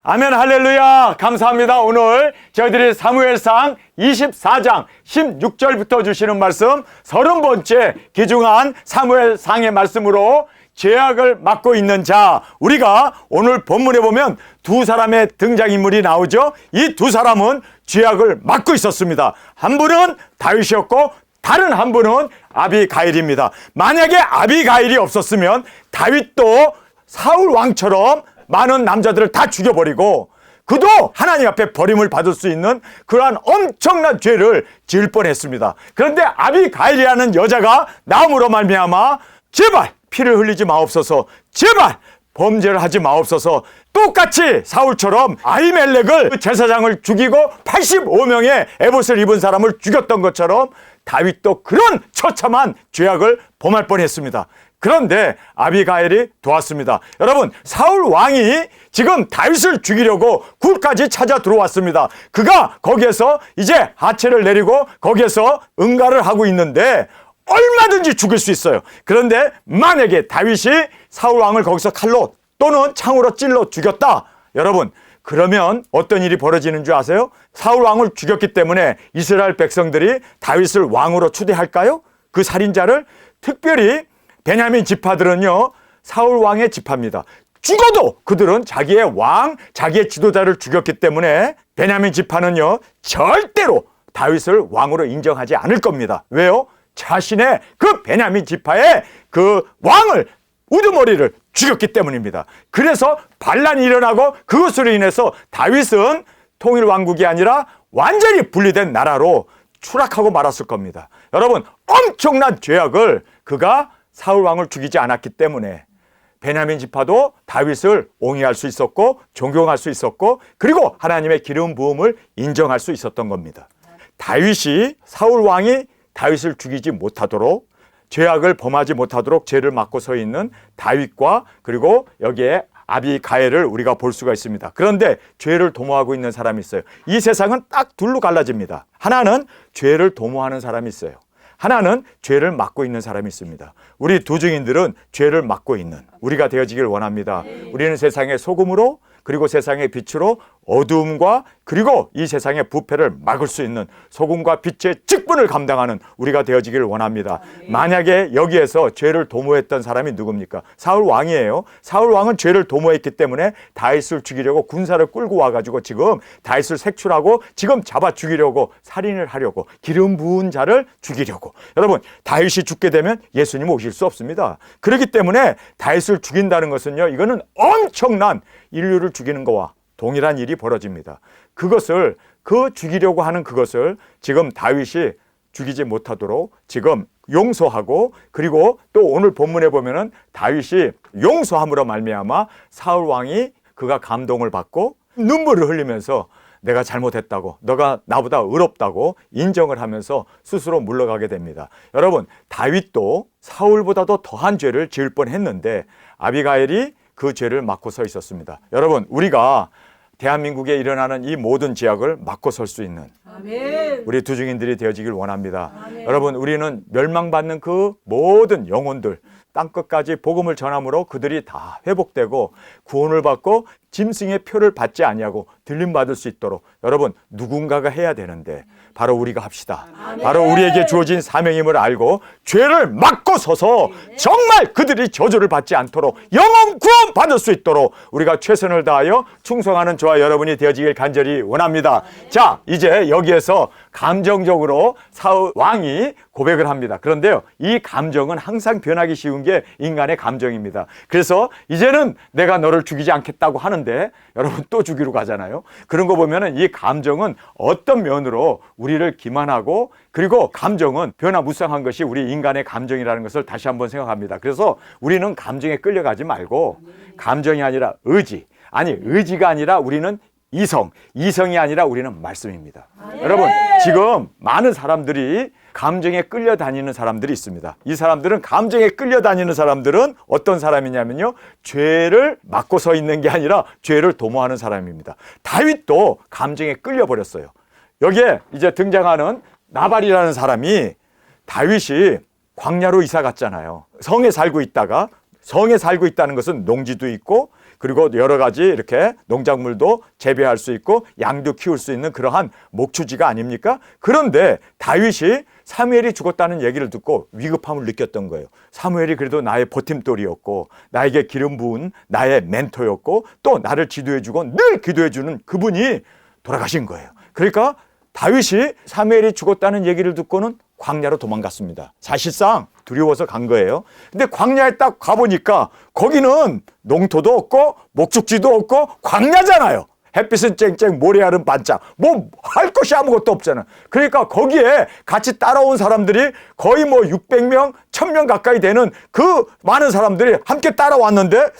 아멘, 할렐루야. 감사합니다. 오늘 저희들이 사무엘상 24장 16절부터 주시는 말씀 30번째 귀중한 사무엘상의 말씀으로 죄악을 맡고 있는 자, 우리가 오늘 본문에 보면 두 사람의 등장인물이 나오죠. 이 두 사람은 죄악을 맡고 있었습니다. 한 분은 다윗이었고 다른 한 분은 아비가일입니다. 만약에 아비가일이 없었으면 다윗도 사울 왕처럼 많은 남자들을 다 죽여버리고 그도 하나님 앞에 버림을 받을 수 있는 그러한 엄청난 죄를 지을 뻔했습니다. 그런데 아비가일이라는 여자가 나옴으로 말미암아 제발 피를 흘리지 마옵소서, 제발 범죄를 하지 마옵소서, 똑같이 사울처럼 아히멜렉을 제사장을 죽이고 85명의 에봇을 입은 사람을 죽였던 것처럼 다윗도 그런 처참한 죄악을 범할 뻔했습니다. 그런데 아비가일이 도왔습니다. 여러분, 사울 왕이 지금 다윗을 죽이려고 굴까지 찾아 들어왔습니다. 그가 거기에서 이제 하체를 내리고 거기에서 응가를 하고 있는데 얼마든지 죽일 수 있어요. 그런데 만약에 다윗이 사울 왕을 거기서 칼로 또는 창으로 찔러 죽였다, 여러분, 그러면 어떤 일이 벌어지는 줄 아세요? 사울 왕을 죽였기 때문에 이스라엘 백성들이 다윗을 왕으로 추대할까요? 그 살인자를? 특별히 베냐민 지파들은요, 사울 왕의 지파입니다. 죽어도 그들은 자기의 왕, 자기의 지도자를 죽였기 때문에 베냐민 지파는요, 절대로 다윗을 왕으로 인정하지 않을 겁니다. 왜요? 자신의 그 베냐민 지파의 그 왕을, 우두머리를 죽였기 때문입니다. 그래서 반란이 일어나고 그것으로 인해서 다윗은 통일 왕국이 아니라 완전히 분리된 나라로 추락하고 말았을 겁니다. 여러분, 엄청난 죄악을 그가 사울 왕을 죽이지 않았기 때문에 베냐민 지파도 다윗을 옹이할 수 있었고 존경할 수 있었고 그리고 하나님의 기름 부음을 인정할 수 있었던 겁니다. 다윗이, 사울 왕이 다윗을 죽이지 못하도록, 죄악을 범하지 못하도록 죄를 맡고 서 있는 다윗과 그리고 여기에 아비가일을 우리가 볼 수가 있습니다. 그런데 죄를 도모하고 있는 사람이 있어요. 이 세상은 딱 둘로 갈라집니다. 하나는 죄를 도모하는 사람이 있어요. 하나는 죄를 맡고 있는 사람이 있습니다. 우리 두 증인들은 죄를 맡고 있는 우리가 되어지길 원합니다. 우리는 세상의 소금으로 그리고 세상의 빛으로 어두움과 그리고 이 세상의 부패를 막을 수 있는 소금과 빛의 직분을 감당하는 우리가 되어지기를 원합니다. 만약에 여기에서 죄를 도모했던 사람이 누굽니까? 사울 왕이에요. 사울 왕은 죄를 도모했기 때문에 다윗을 죽이려고 군사를 끌고 와가지고 지금 다윗을 색출하고 지금 잡아 죽이려고, 살인을 하려고, 기름 부은 자를 죽이려고. 여러분, 다윗이 죽게 되면 예수님 오실 수 없습니다. 그렇기 때문에 다윗을 죽인다는 것은요, 이거는 엄청난 인류를 죽이는 거와 동일한 일이 벌어집니다. 그것을, 그 죽이려고 하는 그것을 지금 다윗이 죽이지 못하도록 지금 용서하고, 그리고 또 오늘 본문에 보면은 다윗이 용서함으로 말미암아 사울 왕이 그가 감동을 받고 눈물을 흘리면서 내가 잘못했다고, 너가 나보다 의롭다고 인정을 하면서 스스로 물러가게 됩니다. 여러분, 다윗도 사울보다도 더한 죄를 지을 뻔했는데 아비가일이 그 죄를 맡고 서 있었습니다. 여러분, 우리가 대한민국에 일어나는 이 모든 죄악을 맡고 설 수 있는 아멘. 우리 두 증인들이 되어지길 원합니다. 아멘. 여러분, 우리는 멸망받는 그 모든 영혼들, 땅끝까지 복음을 전함으로 그들이 다 회복되고 구원을 받고 짐승의 표를 받지 아니하고 들림받을 수 있도록 여러분, 누군가가 해야 되는데 바로 우리가 합시다. 아멘. 바로 우리에게 주어진 사명임을 알고 죄를 맡고 서서 정말 그들이 저주를 받지 않도록 영원 구원 받을 수 있도록 우리가 최선을 다하여 충성하는 저와 여러분이 되어지길 간절히 원합니다. 아멘. 자, 이제 여기에서 감정적으로 사울 왕이 고백을 합니다. 그런데요, 이 감정은 항상 변하기 쉬운 게 인간의 감정입니다. 그래서 이제는 내가 너를 죽이지 않겠다고 하는데 여러분 또 죽이러 가잖아요. 그런 거 보면은 이 감정은 어떤 면으로 우리를 기만하고, 그리고 감정은 변화무쌍한 것이 우리 인간의 감정이라는 것을 다시 한번 생각합니다. 그래서 우리는 감정에 끌려가지 말고 감정이 아니라 의지, 아니 의지가 아니라 우리는 이성이 아니라 우리는 말씀입니다. 여러분, 지금 많은 사람들이 감정에 끌려다니는 사람들이 있습니다. 이 사람들은, 감정에 끌려다니는 사람들은 어떤 사람이냐면요, 죄를 맡고 서 있는 게 아니라 죄를 도모하는 사람입니다. 다윗도 감정에 끌려버렸어요. 여기에 이제 등장하는 나발이라는 사람이, 다윗이 광야로 이사 갔잖아요. 성에 살고 있다는 것은 농지도 있고 그리고 여러 가지 이렇게 농작물도 재배할 수 있고 양도 키울 수 있는 그러한 목축지가 아닙니까? 그런데 다윗이 사무엘이 죽었다는 얘기를 듣고 위급함을 느꼈던 거예요. 사무엘이 그래도 나의 버팀돌이었고 나에게 기름 부은 나의 멘토였고 또 나를 지도해주고 늘 기도해주는 그분이 돌아가신 거예요. 그러니까 다윗이 사무엘이 죽었다는 얘기를 듣고는 광야로 도망갔습니다. 사실상 두려워서 간 거예요. 근데 광야에 딱 가보니까 거기는 농토도 없고 목축지도 없고 광야잖아요. 햇빛은 쨍쨍 모래알은 반짝 뭐 할 것이 아무것도 없잖아. 그러니까 거기에 같이 따라온 사람들이 거의 뭐 600명 1000명 가까이 되는 그 많은 사람들이 함께 따라왔는데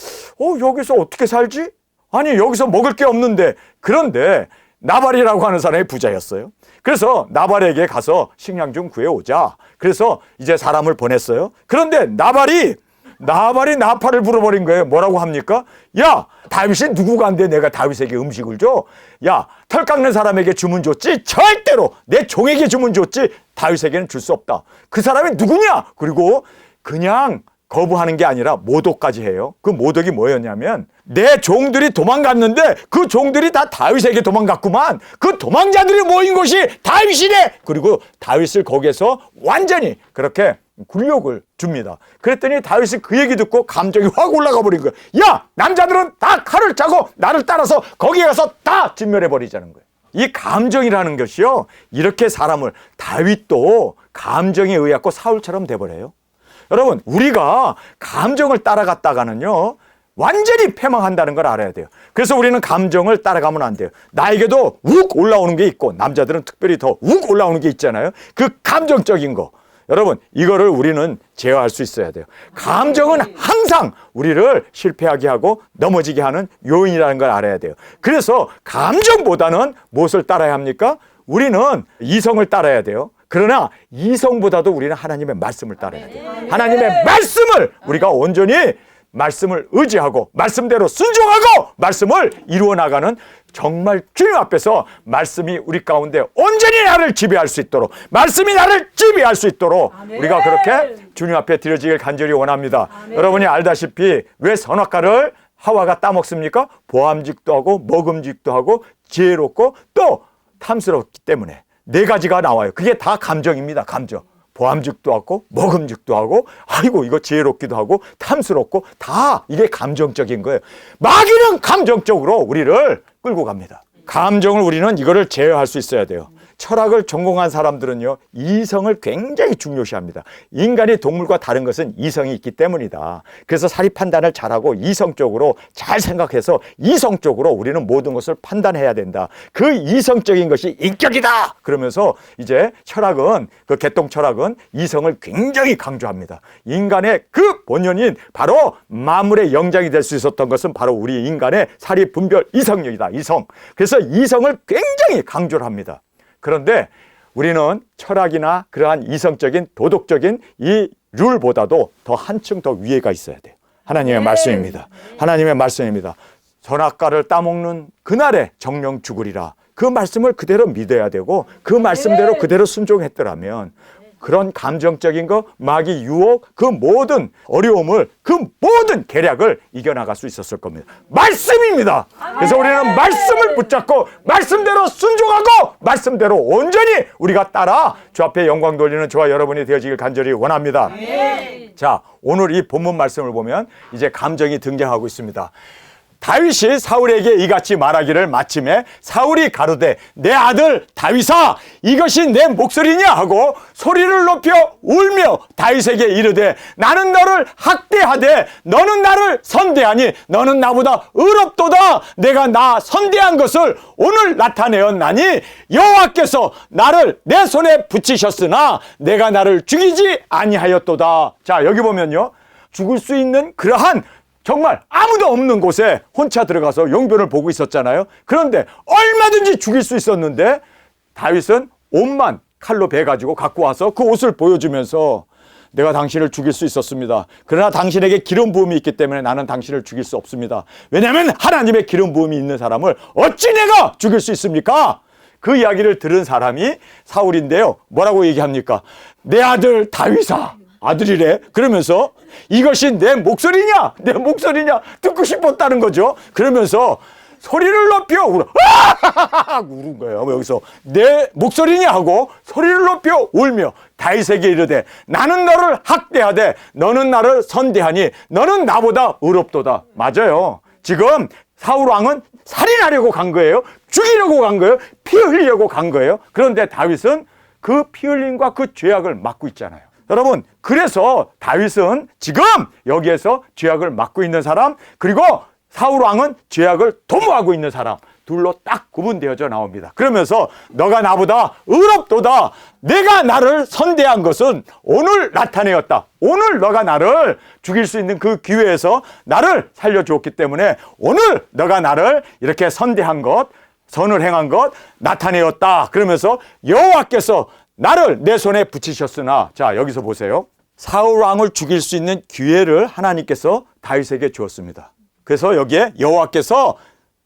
여기서 어떻게 살지? 아니 여기서 먹을 게 없는데. 그런데 나발이라고 하는 사람이 부자였어요. 그래서 나발에게 가서 식량 좀 구해오자. 그래서 이제 사람을 보냈어요. 그런데 나발이 나팔을 불어버린 거예요. 뭐라고 합니까? 야, 다윗이 누구가 안 돼? 내가 다윗에게 음식을 줘? 야, 털 깎는 사람에게 주면 줬지? 절대로 내 종에게 주면 줬지? 다윗에게는 줄 수 없다. 그 사람이 누구냐? 그리고 그냥 거부하는 게 아니라 모독까지 해요. 그 모독이 뭐였냐면 내 종들이 도망갔는데 그 종들이 다 다윗에게 도망갔구만. 그 도망자들이 모인 곳이 다윗이네. 그리고 다윗을 거기에서 완전히 그렇게 굴욕을 줍니다. 그랬더니 다윗이 그 얘기 듣고 감정이 확 올라가 버린 거예요. 야, 남자들은 다 칼을 차고 나를 따라서 거기에 가서 다 진멸해 버리자는 거예요. 이 감정이라는 것이요, 이렇게 사람을, 다윗도 감정에 의해서 사울처럼 돼버려요. 여러분, 우리가 감정을 따라갔다가는요 완전히 패망한다는 걸 알아야 돼요. 그래서 우리는 감정을 따라가면 안 돼요. 나에게도 욱 올라오는 게 있고 남자들은 특별히 더 욱 올라오는 게 있잖아요. 그 감정적인 거, 여러분, 이거를 우리는 제어할 수 있어야 돼요. 감정은 항상 우리를 실패하게 하고 넘어지게 하는 요인이라는 걸 알아야 돼요. 그래서 감정보다는 무엇을 따라야 합니까? 우리는 이성을 따라야 돼요. 그러나 이성보다도 우리는 하나님의 말씀을 따라야 돼요. 하나님의 말씀을 우리가 온전히 말씀을 의지하고 말씀대로 순종하고 말씀을 이루어 나가는, 정말 주님 앞에서 말씀이 우리 가운데 온전히 나를 지배할 수 있도록, 말씀이 나를 지배할 수 있도록 우리가 그렇게 주님 앞에 드려지길 간절히 원합니다. 여러분이 알다시피 왜 선악과를 하와가 따먹습니까? 보암직도 하고 먹음직도 하고 지혜롭고 또 탐스럽기 때문에. 네 가지가 나와요. 그게 다 감정입니다. 감정. 보암직도 하고 먹음직도 하고 아이고 이거 지혜롭기도 하고 탐스럽고 다 이게 감정적인 거예요. 마귀는 감정적으로 우리를 끌고 갑니다. 감정을 우리는 이거를 제어할 수 있어야 돼요. 철학을 전공한 사람들은요 이성을 굉장히 중요시합니다. 인간이 동물과 다른 것은 이성이 있기 때문이다. 그래서 사리 판단을 잘하고 이성적으로 잘 생각해서 이성적으로 우리는 모든 것을 판단해야 된다. 그 이성적인 것이 인격이다. 그러면서 이제 철학은, 그 개똥 철학은 이성을 굉장히 강조합니다. 인간의 그 본연인 바로 만물의 영장이 될 수 있었던 것은 바로 우리 인간의 사리 분별 이성력이다. 이성. 그래서 이성을 굉장히 강조를 합니다. 그런데 우리는 철학이나 그러한 이성적인 도덕적인 이 룰보다도 더 한층 더 위에가 있어야 돼요. 하나님의 말씀입니다. 하나님의 말씀입니다. 선악과를 따먹는 그날에 정령 죽으리라. 그 말씀을 그대로 믿어야 되고 그 말씀대로 그대로 순종했더라면 그런 감정적인 거, 마귀 유혹, 그 모든 어려움을, 그 모든 계략을 이겨나갈 수 있었을 겁니다. 말씀입니다. 그래서 우리는 말씀을 붙잡고 말씀대로 순종하고 말씀대로 온전히 우리가 따라 주 앞에 영광 돌리는 저와 여러분이 되어지길 간절히 원합니다. 자, 오늘 이 본문 말씀을 보면 이제 감정이 등장하고 있습니다. 다윗이 사울에게 이같이 말하기를 마침에 사울이 가로되 내 아들 다윗아 이것이 내 목소리냐 하고 소리를 높여 울며 다윗에게 이르되 나는 너를 학대하되 너는 나를 선대하니 너는 나보다 의롭도다. 내가 나 선대한 것을 오늘 나타내었나니 여호와께서 나를 내 손에 붙이셨으나 내가 나를 죽이지 아니하였도다. 자, 여기 보면요 죽을 수 있는 그러한 정말 아무도 없는 곳에 혼자 들어가서 용변을 보고 있었잖아요. 그런데 얼마든지 죽일 수 있었는데 다윗은 옷만 칼로 베가지고 갖고 와서 그 옷을 보여주면서 내가 당신을 죽일 수 있었습니다. 그러나 당신에게 기름 부음이 있기 때문에 나는 당신을 죽일 수 없습니다. 왜냐하면 하나님의 기름 부음이 있는 사람을 어찌 내가 죽일 수 있습니까? 그 이야기를 들은 사람이 사울인데요. 뭐라고 얘기합니까? 내 아들 다윗아 아들이래. 그러면서 이것이 내 목소리냐? 내 목소리냐? 듣고 싶었다는 거죠. 그러면서 소리를 높여 울어. 울은 거예요. 여기서 내 목소리냐 하고 소리를 높여 울며 다윗에게 이르되 나는 너를 학대하되 너는 나를 선대하니 너는 나보다 의롭도다. 맞아요. 지금 사울 왕은 살인하려고 간 거예요. 죽이려고 간 거예요. 피 흘리려고 간 거예요. 그런데 다윗은 그 피 흘림과 그 죄악을 막고 있잖아요. 여러분, 그래서 다윗은 지금 여기에서 죄악을 막고 있는 사람, 그리고 사울 왕은 죄악을 도모하고 있는 사람, 둘로 딱 구분되어져 나옵니다. 그러면서 너가 나보다 의롭도다. 내가 나를 선대한 것은 오늘 나타내었다. 오늘 너가 나를 죽일 수 있는 그 기회에서 나를 살려주었기 때문에 오늘 너가 나를 이렇게 선대한 것, 선을 행한 것 나타내었다. 그러면서 여호와께서 나를 내 손에 붙이셨으나, 자 여기서 보세요. 사울 왕을 죽일 수 있는 기회를 하나님께서 다윗에게 주었습니다. 그래서 여기에 여호와께서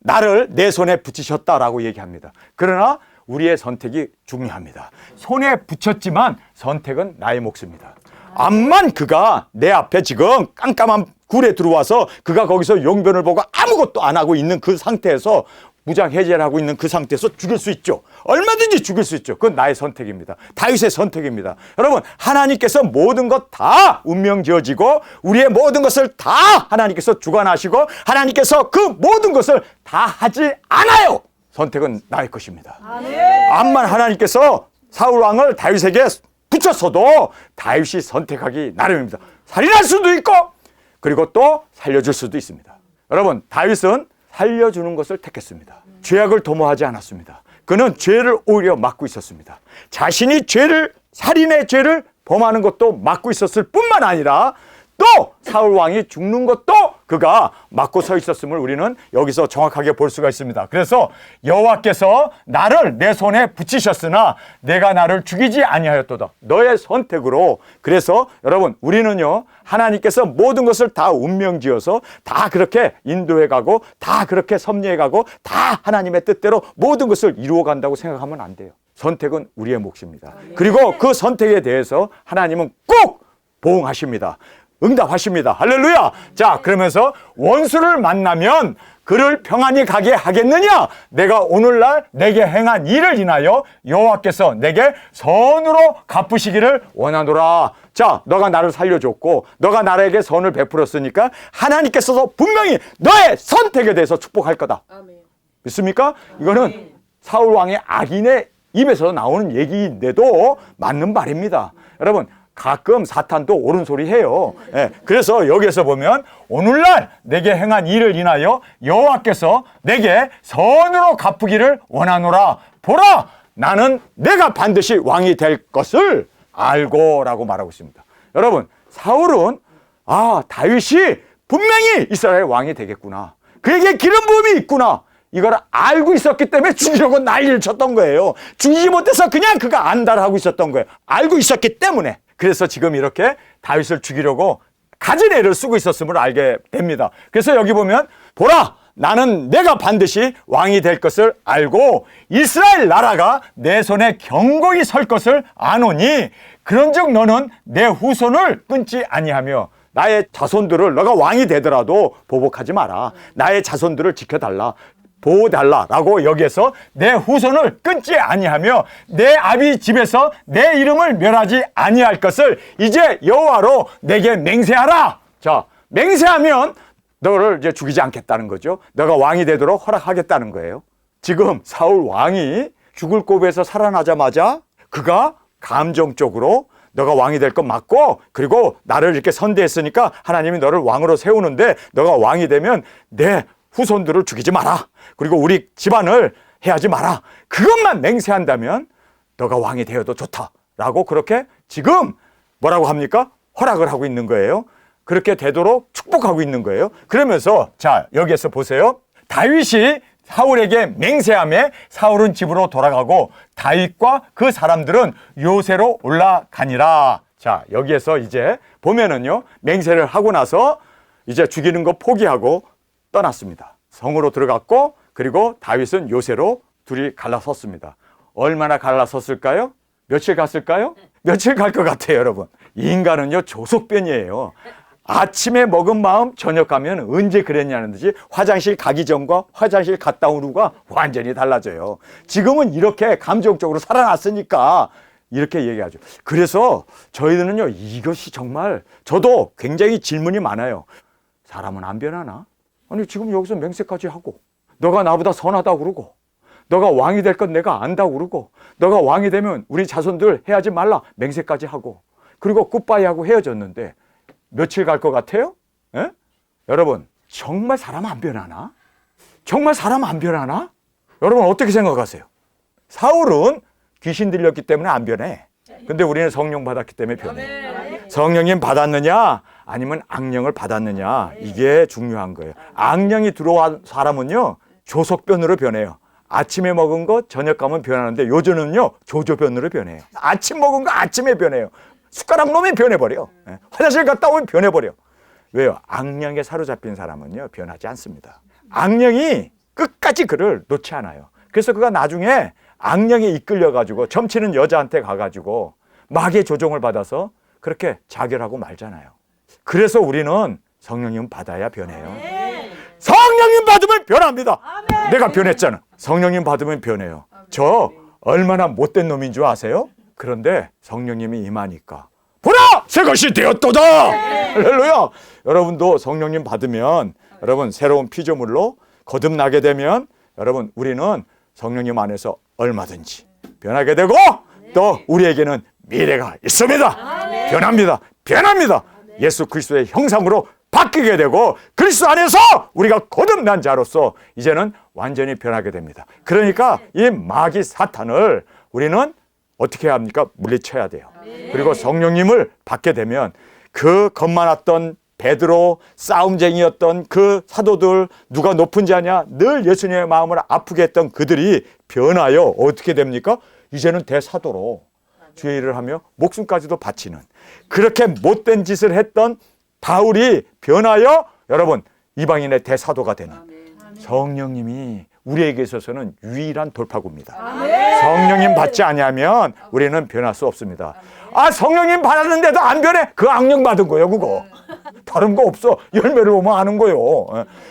나를 내 손에 붙이셨다라고 얘기합니다. 그러나 우리의 선택이 중요합니다. 손에 붙였지만 선택은 나의 몫입니다. 암만 그가 내 앞에 지금 깜깜한 굴에 들어와서 그가 거기서 용변을 보고 아무것도 안 하고 있는 그 상태에서 무장해제를 하고 있는 그 상태에서 죽일 수 있죠. 얼마든지 죽일 수 있죠. 그건 나의 선택입니다. 다윗의 선택입니다. 여러분, 하나님께서 모든 것 다 운명 지어지고 우리의 모든 것을 다 하나님께서 주관하시고 하나님께서 그 모든 것을 다 하지 않아요. 선택은 나의 것입니다. 암만 하나님께서 사울 왕을 다윗에게 붙였어도 다윗이 선택하기 나름입니다. 살인할 수도 있고 그리고 또 살려줄 수도 있습니다. 여러분, 다윗은 살려주는 것을 택했습니다. 죄악을 도모하지 않았습니다. 그는 죄를 오히려 막고 있었습니다. 자신이 살인의 죄를 범하는 것도 막고 있었을 뿐만 아니라 또 사울 왕이 죽는 것도 그가 막고 서 있었음을 우리는 여기서 정확하게 볼 수가 있습니다. 그래서 여호와께서 나를 내 손에 붙이셨으나 내가 나를 죽이지 아니하였도다. 너의 선택으로. 그래서 여러분, 우리는요, 하나님께서 모든 것을 다 운명지어서 다 그렇게 인도해 가고 다 그렇게 섭리해 가고 다 하나님의 뜻대로 모든 것을 이루어 간다고 생각하면 안 돼요. 선택은 우리의 몫입니다. 그리고 그 선택에 대해서 하나님은 꼭 보응하십니다. 응답하십니다. 할렐루야. 자, 그러면서 원수를 만나면 그를 평안히 가게 하겠느냐? 내가 오늘날 내게 행한 일을 인하여 여호와께서 내게 선으로 갚으시기를 원하노라. 자, 너가 나를 살려줬고 너가 나에게 선을 베풀었으니까 하나님께서도 분명히 너의 선택에 대해서 축복할 거다. 아멘. 믿습니까? 이거는 사울 왕의 악인의 입에서 나오는 얘기인데도 맞는 말입니다. 여러분, 가끔 사탄도 옳은 소리 해요. 예, 그래서 여기에서 보면 오늘날 내게 행한 일을 인하여 여호와께서 내게 선으로 갚으기를 원하노라. 보라, 나는 내가 반드시 왕이 될 것을 알고 라고 말하고 있습니다. 여러분, 사울은 다윗이 분명히 이스라엘 왕이 되겠구나, 그에게 기름 부음이 있구나, 이걸 알고 있었기 때문에 죽이려고 난리를 쳤던 거예요. 죽이지 못해서 그냥 그가 안달하고 있었던 거예요. 알고 있었기 때문에. 그래서 지금 이렇게 다윗을 죽이려고 가진 애를 쓰고 있었음을 알게 됩니다. 그래서 여기 보면 보라, 나는 내가 반드시 왕이 될 것을 알고 이스라엘 나라가 내 손에 견고히 설 것을 아노니 그런즉 너는 내 후손을 끊지 아니하며 나의 자손들을, 너가 왕이 되더라도 보복하지 마라. 나의 자손들을 지켜달라, 보호달라라고 여기에서 내 후손을 끊지 아니하며 내 아비 집에서 내 이름을 멸하지 아니할 것을 이제 여호와로 내게 맹세하라. 자, 맹세하면 너를 이제 죽이지 않겠다는 거죠. 너가 왕이 되도록 허락하겠다는 거예요. 지금 사울 왕이 죽을 고비에서 살아나자마자 그가 감정적으로 너가 왕이 될 건 맞고, 그리고 나를 이렇게 선대했으니까 하나님이 너를 왕으로 세우는데 너가 왕이 되면 내 후손들을 죽이지 마라. 그리고 우리 집안을 해하지 마라. 그것만 맹세한다면 너가 왕이 되어도 좋다라고 그렇게 지금 뭐라고 합니까? 허락을 하고 있는 거예요. 그렇게 되도록 축복하고 있는 거예요. 그러면서 자, 여기에서 보세요. 다윗이 사울에게 맹세하며 사울은 집으로 돌아가고 다윗과 그 사람들은 요새로 올라가니라. 자, 여기에서 이제 보면은요, 맹세를 하고 나서 이제 죽이는 거 포기하고 떠났습니다. 성으로 들어갔고, 그리고 다윗은 요새로 둘이 갈라섰습니다. 얼마나 갈라섰을까요? 며칠 갔을까요? 며칠 갈 것 같아요, 여러분. 인간은요, 조속변이에요. 아침에 먹은 마음 저녁 가면 언제 그랬냐는 듯이 화장실 가기 전과 화장실 갔다 온 후가 완전히 달라져요. 지금은 이렇게 감정적으로 살아났으니까 이렇게 얘기하죠. 그래서 저희들은요, 이것이 정말 저도 굉장히 질문이 많아요. 사람은 안 변하나? 아니, 지금 여기서 맹세까지 하고 너가 나보다 선하다고 그러고 너가 왕이 될 건 내가 안다고 그러고 너가 왕이 되면 우리 자손들 해하지 말라 맹세까지 하고 그리고 굿바이하고 헤어졌는데 며칠 갈 것 같아요? 에? 여러분, 정말 사람 안 변하나? 정말 사람 안 변하나? 여러분 어떻게 생각하세요? 사울은 귀신 들렸기 때문에 안 변해. 근데 우리는 성령 받았기 때문에 변해. 성령님 받았느냐 아니면 악령을 받았느냐, 이게 중요한 거예요. 악령이 들어온 사람은요, 조속변으로 변해요. 아침에 먹은 거 저녁 가면 변하는데 요즘은요, 조조변으로 변해요. 아침 먹은 거 아침에 변해요. 숟가락 놓으면 변해버려. 화장실 갔다 오면 변해버려. 왜요? 악령에 사로잡힌 사람은요, 변하지 않습니다. 악령이 끝까지 그를 놓지 않아요. 그래서 그가 나중에 악령에 이끌려가지고 점치는 여자한테 가가지고 마귀의 조종을 받아서 그렇게 자결하고 말잖아요. 그래서 우리는 성령님 받아야 변해요. 성령님 받으면 변합니다. 내가 변했잖아. 성령님 받으면 변해요. 저 얼마나 못된 놈인 줄 아세요? 그런데 성령님이 임하니까 보라! 새 것이 되었도다! 할렐루야! 여러분도 성령님 받으면 여러분 새로운 피조물로 거듭나게 되면 여러분 우리는 성령님 안에서 얼마든지 변하게 되고 또 우리에게는 미래가 있습니다. 변합니다. 변합니다. 예수 그리스도의 형상으로 바뀌게 되고 그리스도 안에서 우리가 거듭난 자로서 이제는 완전히 변하게 됩니다. 그러니까 이 마귀 사탄을 우리는 어떻게 해야 합니까? 물리쳐야 돼요. 그리고 성령님을 받게 되면 그 겁많았던 베드로, 싸움쟁이였던 그 사도들, 누가 높은 자냐, 늘 예수님의 마음을 아프게 했던 그들이 변하여 어떻게 됩니까? 이제는 대사도로 주의 일을 하며 목숨까지도 바치는, 그렇게 못된 짓을 했던 바울이 변하여 여러분 이방인의 대사도가 되는, 성령님이 우리에게 있어서는 유일한 돌파구입니다. 성령님 받지 않으면 우리는 변할 수 없습니다. 아, 성령님 받았는데도 안 변해? 그 악령 받은 거예요, 그거. 다른 거 없어. 열매를 보면 아는 거예요.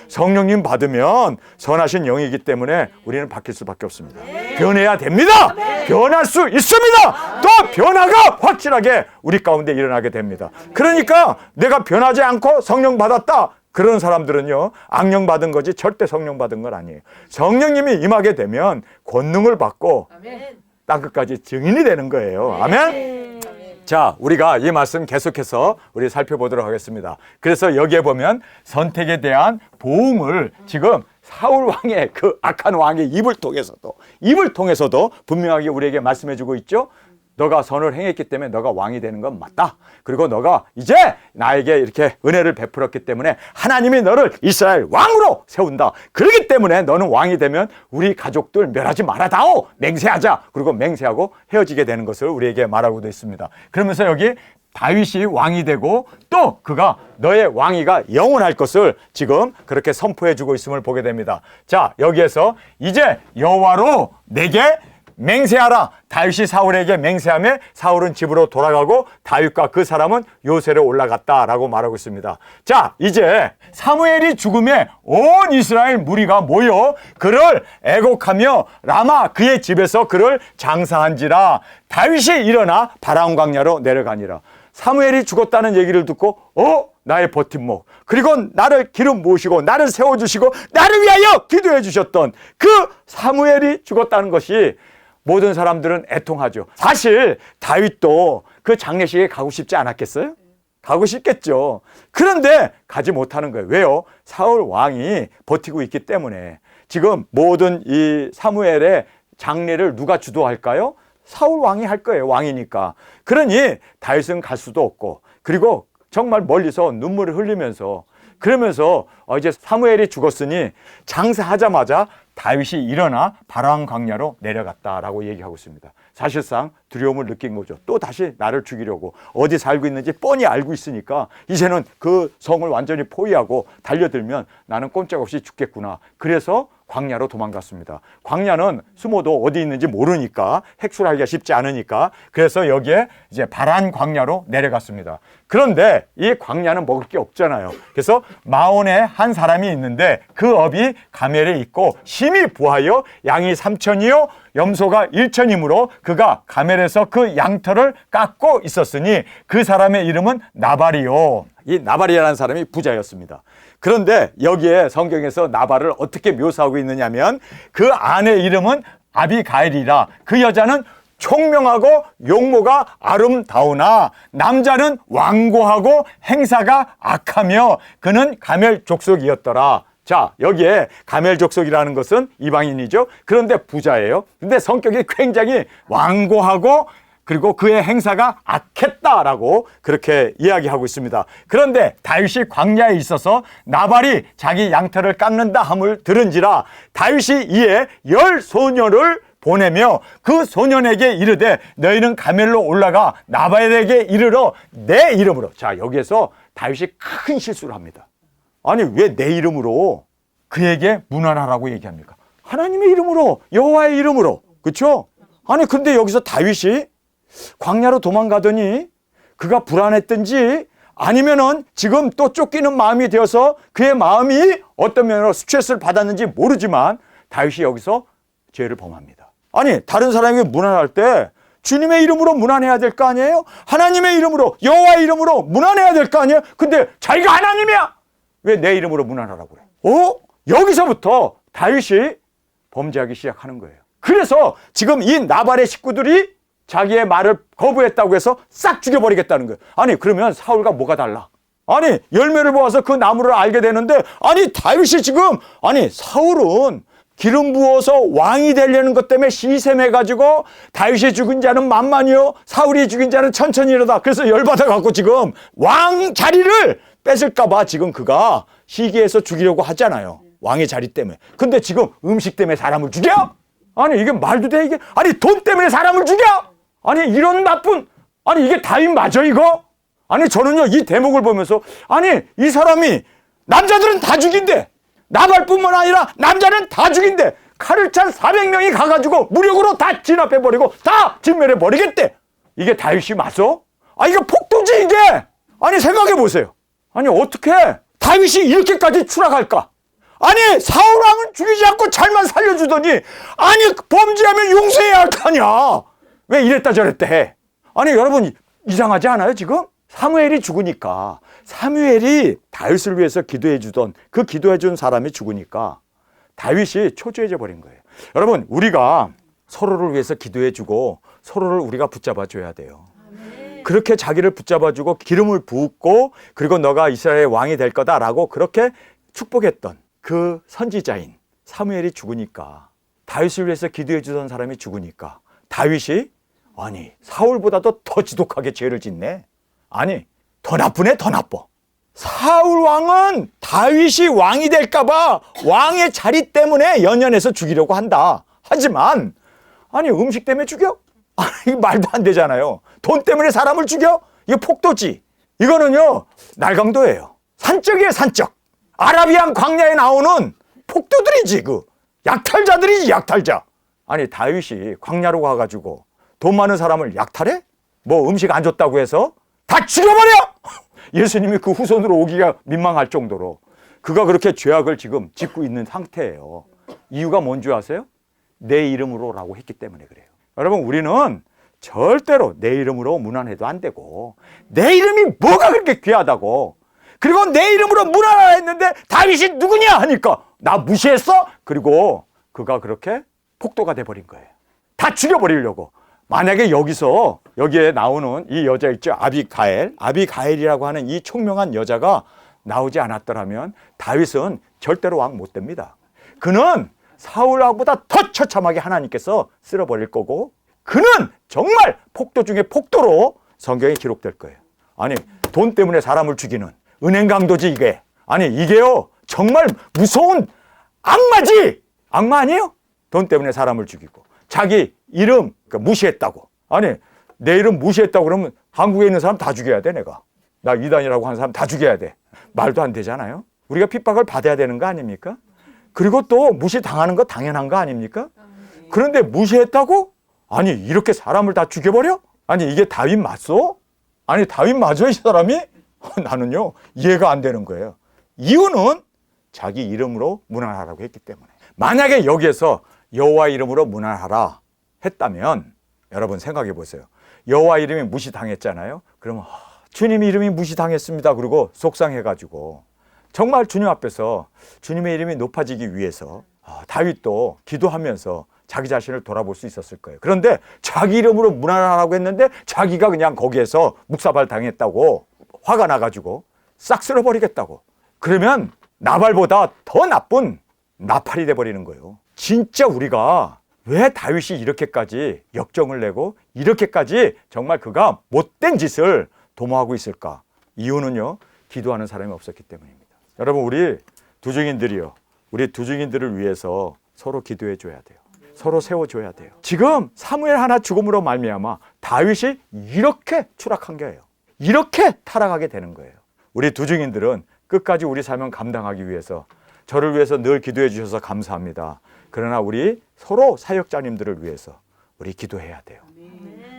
성령님 받으면 선하신 영이기 때문에 우리는 바뀔 수밖에 없습니다. 변해야 됩니다. 변할 수 있습니다. 또 변화가 확실하게 우리 가운데 일어나게 됩니다. 그러니까 내가 변하지 않고 성령 받았다, 그런 사람들은요, 악령 받은 거지 절대 성령 받은 건 아니에요. 성령님이 임하게 되면 권능을 받고 땅끝까지 증인이 되는 거예요. 아멘. 자, 우리가 이 말씀 계속해서 우리 살펴보도록 하겠습니다. 그래서 여기에 보면 선택에 대한 보응을 지금 사울 왕의 그 악한 왕의 입을 통해서도 분명하게 우리에게 말씀해주고 있죠. 너가 선을 행했기 때문에 너가 왕이 되는 건 맞다. 그리고 너가 이제 나에게 이렇게 은혜를 베풀었기 때문에 하나님이 너를 이스라엘 왕으로 세운다. 그렇기 때문에 너는 왕이 되면 우리 가족들 멸하지 말아다오. 맹세하자. 그리고 맹세하고 헤어지게 되는 것을 우리에게 말하고도 있습니다. 그러면서 여기 다윗이 왕이 되고 또 그가 너의 왕위가 영원할 것을 지금 그렇게 선포해주고 있음을 보게 됩니다. 자, 여기에서 이제 여호와로 내게 맹세하라. 다윗이 사울에게 맹세하며 사울은 집으로 돌아가고 다윗과 그 사람은 요새로 올라갔다라고 말하고 있습니다. 자, 이제 사무엘이 죽음에 온 이스라엘 무리가 모여 그를 애곡하며 라마 그의 집에서 그를 장사한지라. 다윗이 일어나 바라온 광야로 내려가니라. 사무엘이 죽었다는 얘기를 듣고 나의 버팀목, 그리고 나를 기름 부으시고 나를 세워주시고 나를 위하여 기도해 주셨던 그 사무엘이 죽었다는 것이 모든 사람들은 애통하죠. 사실 다윗도 그 장례식에 가고 싶지 않았겠어요? 가고 싶겠죠. 그런데 가지 못하는 거예요. 왜요? 사울 왕이 버티고 있기 때문에. 지금 모든 이 사무엘의 장례를 누가 주도할까요? 사울 왕이 할 거예요. 왕이니까. 그러니 다윗은 갈 수도 없고, 그리고 정말 멀리서 눈물을 흘리면서, 그러면서 이제 사무엘이 죽었으니 장사하자마자 다윗이 일어나 바라온 광야로 내려갔다라고 얘기하고 있습니다. 사실상 두려움을 느낀 거죠. 또 다시 나를 죽이려고 어디 살고 있는지 뻔히 알고 있으니까 이제는 그 성을 완전히 포위하고 달려들면 나는 꼼짝없이 죽겠구나. 그래서 광야로 도망갔습니다. 광야는 숨어도 어디 있는지 모르니까 핵술하기가 쉽지 않으니까 그래서 여기에 이제 바란 광야로 내려갔습니다. 그런데 이 광야는 먹을 게 없잖아요. 그래서 마온에 한 사람이 있는데 그 업이 가멜에 있고 심히 부하여 양이 3천이요 염소가 1천이므로 그가 가멜에서 그 양털을 깎고 있었으니 그 사람의 이름은 나발이요. 이 나발이라는 사람이 부자였습니다. 그런데 여기에 성경에서 나발을 어떻게 묘사하고 있느냐면 그 아내 이름은 아비가일이라 그 여자는 총명하고 용모가 아름다우나 남자는 완고하고 행사가 악하며 그는 가멜 족속이었더라. 자, 여기에 가멜 족속이라는 것은 이방인이죠. 그런데 부자예요. 근데 성격이 굉장히 완고하고 그리고 그의 행사가 악했다라고 그렇게 이야기하고 있습니다. 그런데 다윗이 광야에 있어서 나발이 자기 양털을 깎는다 함을 들은지라 다윗이 이에 10소녀를 보내며 그 소년에게 이르되 너희는 가멜로 올라가 나발에게 이르러 내 이름으로. 자, 여기에서 다윗이 큰 실수를 합니다. 아니 왜 내 이름으로 그에게 문안하라고 얘기합니까? 하나님의 이름으로, 여호와의 이름으로. 그렇죠? 아니 근데 여기서 다윗이 광야로 도망가더니 그가 불안했든지 아니면은 지금 또 쫓기는 마음이 되어서 그의 마음이 어떤 면으로 스트레스를 받았는지 모르지만 다윗이 여기서 죄를 범합니다. 아니 다른 사람에게 문안할 때 주님의 이름으로 문안해야 될 거 아니에요? 하나님의 이름으로, 여호와의 이름으로 문안해야 될 거 아니에요? 근데 자기가 하나님이야! 왜 내 이름으로 문안하라고 그래? 여기서부터 다윗이 범죄하기 시작하는 거예요. 그래서 지금 이 나발의 식구들이 자기의 말을 거부했다고 해서 싹 죽여버리겠다는 거예요. 아니 그러면 사울과 뭐가 달라? 아니 열매를 보아서 그 나무를 알게 되는데 아니 다윗이 지금 아니 사울은 기름 부어서 왕이 되려는 것 때문에 시샘해가지고 다윗이 죽은 자는 만만이요 사울이 죽인 자는 천천히로다. 그래서 열받아갖고 지금 왕 자리를 뺏을까 봐 지금 그가 시기해서 죽이려고 하잖아요. 왕의 자리 때문에. 근데 지금 음식 때문에 사람을 죽여? 아니 이게 말도 돼 이게? 아니 돈 때문에 사람을 죽여? 아니 이런 나쁜 아니 이게 다윗 맞아 이거? 아니 저는요 이 대목을 보면서 아니 이 사람이 남자들은 다 죽인대 나발뿐만 아니라 남자는 다 죽인대 칼을 찬 400명이 가가지고 무력으로 다 진압해버리고 다 진멸해버리겠대. 이게 다윗이 맞어? 아 이거 폭도지 이게. 아니 생각해보세요. 아니 어떻게 다윗이 이렇게까지 추락할까? 아니 사울왕은 죽이지 않고 잘만 살려주더니 아니 범죄하면 용서해야 할 거 아니야. 왜 이랬다 저랬다 해? 아니 여러분 이상하지 않아요 지금? 사무엘이 죽으니까 사무엘이 다윗을 위해서 기도해 주던 그 기도해 준 사람이 죽으니까 다윗이 초조해져 버린 거예요. 여러분 우리가 서로를 위해서 기도해 주고 서로를 우리가 붙잡아 줘야 돼요. 그렇게 자기를 붙잡아 주고 기름을 붓고 그리고 너가 이스라엘의 왕이 될 거다라고 그렇게 축복했던 그 선지자인 사무엘이 죽으니까 다윗을 위해서 기도해 주던 사람이 죽으니까 다윗이 아니 사울보다도 더 지독하게 죄를 짓네. 아니 더 나쁘네 더 나빠. 사울 왕은 다윗이 왕이 될까 봐 왕의 자리 때문에 연연해서 죽이려고 한다. 하지만 아니 음식 때문에 죽여? 아니 말도 안 되잖아요. 돈 때문에 사람을 죽여? 이거 폭도지. 이거는요 날강도예요. 산적이에요 산적. 아라비안 광야에 나오는 폭도들이지 그 약탈자들이지 약탈자. 아니 다윗이 광야로 가가지고 돈 많은 사람을 약탈해? 뭐 음식 안 줬다고 해서 다 죽여버려! 예수님이 그 후손으로 오기가 민망할 정도로 그가 그렇게 죄악을 지금 짓고 있는 상태예요. 이유가 뭔지 아세요? 내 이름으로라고 했기 때문에 그래요. 여러분 우리는 절대로 내 이름으로 문안해도 안 되고 내 이름이 뭐가 그렇게 귀하다고 그리고 내 이름으로 문안하라 했는데 다윗이 누구냐 하니까 나 무시했어? 그리고 그가 그렇게 폭도가 돼버린 거예요. 다 죽여버리려고. 만약에 여기에 나오는 이 여자 있죠 아비가일이라고 하는 이 총명한 여자가 나오지 않았더라면 다윗은 절대로 왕 못 됩니다. 그는 사울왕보다 더 처참하게 하나님께서 쓸어버릴 거고 그는 정말 폭도 중에 폭도로 성경에 기록될 거예요. 아니 돈 때문에 사람을 죽이는 은행 강도지 이게. 아니 이게요 정말 무서운 악마지. 악마 아니에요? 돈 때문에 사람을 죽이고 자기 이름 무시했다고. 아니 내 이름 무시했다고 그러면 한국에 있는 사람 다 죽여야 돼. 내가 나 이단이라고 하는 사람 다 죽여야 돼. 말도 안 되잖아요. 우리가 핍박을 받아야 되는 거 아닙니까? 그리고 또 무시당하는 거 당연한 거 아닙니까? 그런데 무시했다고? 아니 이렇게 사람을 다 죽여버려? 아니 이게 다윗 맞소? 아니 다윗 맞아 이 사람이? 나는요 이해가 안 되는 거예요. 이유는 자기 이름으로 문안하라고 했기 때문에. 만약에 여기에서 여호와 이름으로 문안하라 했다면 여러분 생각해 보세요. 여호와 이름이 무시당했잖아요. 그러면 주님 이름이 무시당했습니다. 그리고 속상해가지고 정말 주님 앞에서 주님의 이름이 높아지기 위해서 다윗도 기도하면서 자기 자신을 돌아볼 수 있었을 거예요. 그런데 자기 이름으로 문안하라고 했는데 자기가 그냥 거기에서 묵사발 당했다고 화가 나가지고 싹 쓸어버리겠다고. 그러면 나발보다 더 나쁜 나팔이 돼버리는 거예요. 진짜 우리가 왜 다윗이 이렇게까지 역정을 내고 이렇게까지 정말 그가 못된 짓을 도모하고 있을까? 이유는요, 기도하는 사람이 없었기 때문입니다. 여러분, 우리 두증인들이요, 우리 두증인들을 위해서 서로 기도해 줘야 돼요. 서로 세워줘야 돼요. 지금 사무엘 하나 죽음으로 말미암아 다윗이 이렇게 추락한 거예요. 이렇게 타락하게 되는 거예요. 우리 두증인들은 끝까지 우리 사명 감당하기 위해서 저를 위해서 늘 기도해 주셔서 감사합니다. 그러나 우리 서로 사역자님들을 위해서 우리 기도해야 돼요.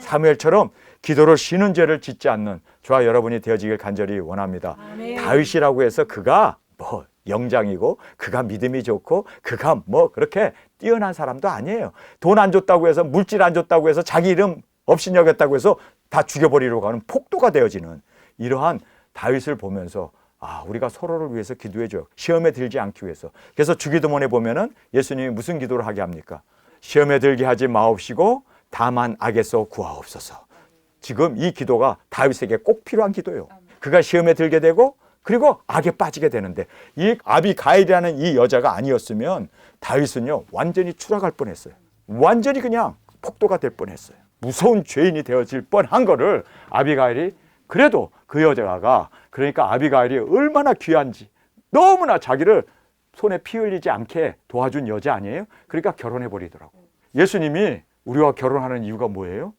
사무엘처럼 기도로 쉬는 죄를 짓지 않는 저와 여러분이 되어지길 간절히 원합니다. 다윗이라고 해서 그가 뭐 영장이고 그가 믿음이 좋고 그가 뭐 그렇게 뛰어난 사람도 아니에요. 돈 안 줬다고 해서 물질 안 줬다고 해서 자기 이름 없이 여겼다고 해서 다 죽여버리려고 하는 폭도가 되어지는 이러한 다윗을 보면서 우리가 서로를 위해서 기도해줘요. 시험에 들지 않기 위해서. 그래서 주기도문에 보면은 예수님이 무슨 기도를 하게 합니까? 시험에 들게 하지 마옵시고 다만 악에서 구하옵소서. 지금 이 기도가 다윗에게 꼭 필요한 기도예요. 그가 시험에 들게 되고 그리고 악에 빠지게 되는데 이 아비가일이라는 이 여자가 아니었으면 다윗은요 완전히 추락할 뻔했어요. 완전히 그냥 폭도가 될 뻔했어요. 무서운 죄인이 되어질 뻔한 거를 아비가일이 그래도 그 여자가 그러니까 아비가일이 얼마나 귀한지 너무나 자기를 손에 피 흘리지 않게 도와준 여자 아니에요? 그러니까 결혼해 버리더라고. 예수님이 우리와 결혼하는 이유가 뭐예요?